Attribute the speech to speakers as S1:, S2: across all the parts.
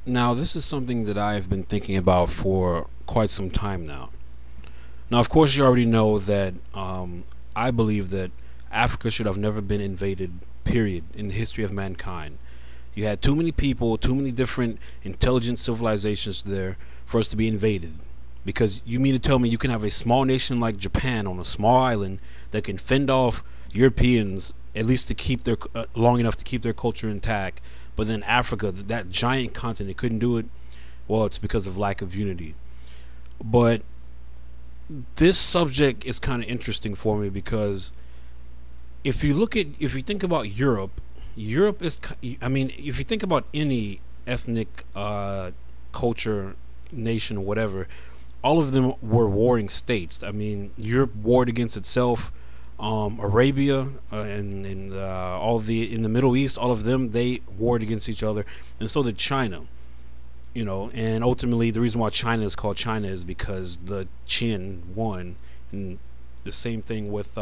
S1: Now, this is something that I've been thinking about for quite some time now. Now, of course, you already know that I believe that Africa should have never been invaded, period, in the history of mankind. You had too many people, too many different intelligent civilizations there for us to be invaded. Because you mean to tell me you can have a small nation like Japan on a small island that can fend off Europeans at least to keep their long enough to keep their culture intact, but then Africa, that giant continent, couldn't do it? Well, it's because of lack of unity. But this subject is kind of interesting for me because if you think about Europe, Europe is I mean, if you think about any ethnic culture, nation, whatever, all of them were warring states. I mean, Europe warred against itself. Arabia and all the in the Middle East, all of them, they warred against each other, and so did China. And ultimately the reason why China is called China is because the Qin won, and the same thing with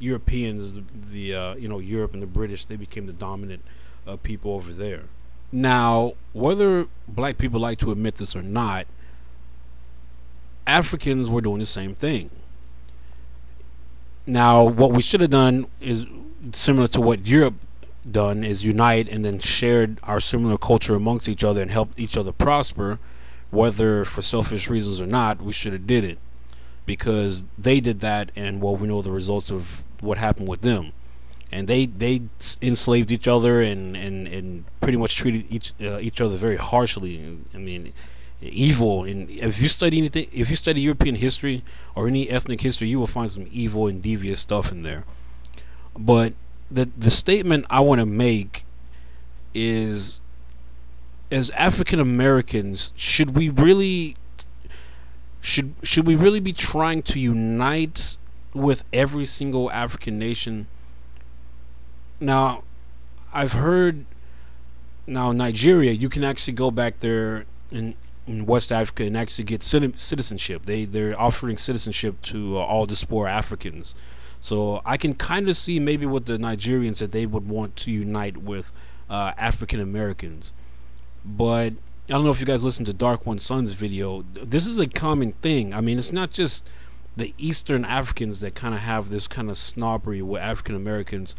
S1: Europeans. The Europe and the British, they became the dominant people over there. Now, whether black people like to admit this or not, Africans were doing the same thing. Now, what we should have done is similar to what Europe done, is unite and then shared our similar culture amongst each other and helped each other prosper, whether for selfish reasons or not. We should have did it because they did that, and well, we know the results of what happened with them. And they enslaved each other and pretty much treated each other very harshly. I mean, evil. And if you study anything, if you study European history or any ethnic history, you will find some evil and devious stuff in there. But the statement I want to make is, as African Americans, should we really be trying to unite with every single African nation? Now, I've heard, now Nigeria, you can actually go back there in West Africa and actually get citizenship. They're offering citizenship to all diaspora Africans. So I can kind of see maybe with the Nigerians that they would want to unite with African Americans. But I don't know if you guys listened to Dark One Sun's video. This is a common thing. I mean, it's not just the Eastern Africans that kind of have this kind of snobbery with African Americans,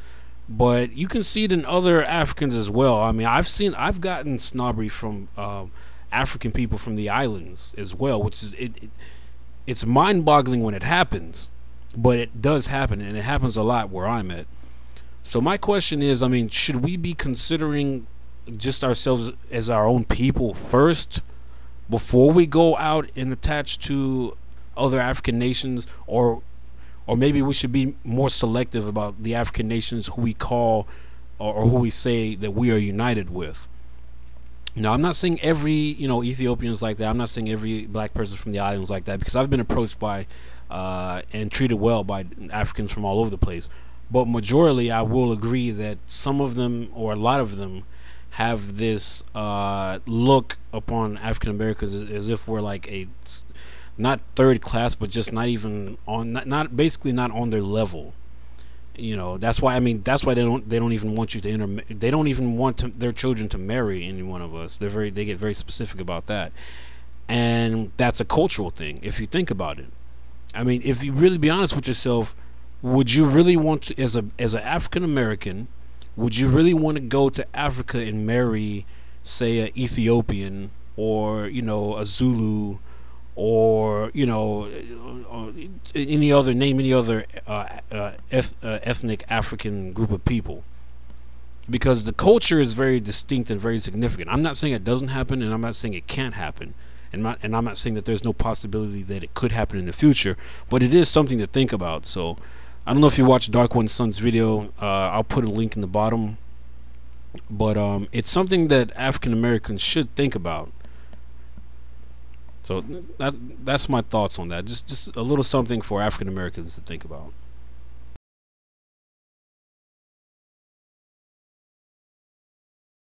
S1: but you can see it in other Africans as well. I mean, I've gotten snobbery from African people from the islands as well, which is it's mind-boggling when it happens, but it does happen, and it happens a lot where I'm at. So my question is, I mean, should we be considering just ourselves as our own people first before we go out and attach to other African nations, or maybe we should be more selective about the African nations who we call or who we say that we are united with? Now, I'm not saying every Ethiopian's like that. I'm not saying every black person from the islands like that, because I've been approached by and treated well by Africans from all over the place. But majorly, I will agree that some of them, or a lot of them, have this look upon African Americans as if we're like a not third class, but just not even on, not basically not on their level. That's why, I mean, that's why they don't even want you to they don't even want their children to marry any one of us. They get very specific about that, and that's a cultural thing if you think about it. I mean, if you really be honest with yourself, would you really want to, as an African American, would you really want to go to Africa and marry, say, an Ethiopian, or a Zulu, or any other, name any other ethnic African group of people? Because the culture is very distinct and very significant. I'm not saying it doesn't happen, and I'm not saying it can't happen, and I'm not saying that there's no possibility that it could happen in the future, but it is something to think about. So I don't know if you watched Dark One Sun's video. I'll put a link in the bottom, but it's something that African Americans should think about. So that's my thoughts on that. Just a little something for African Americans to think about.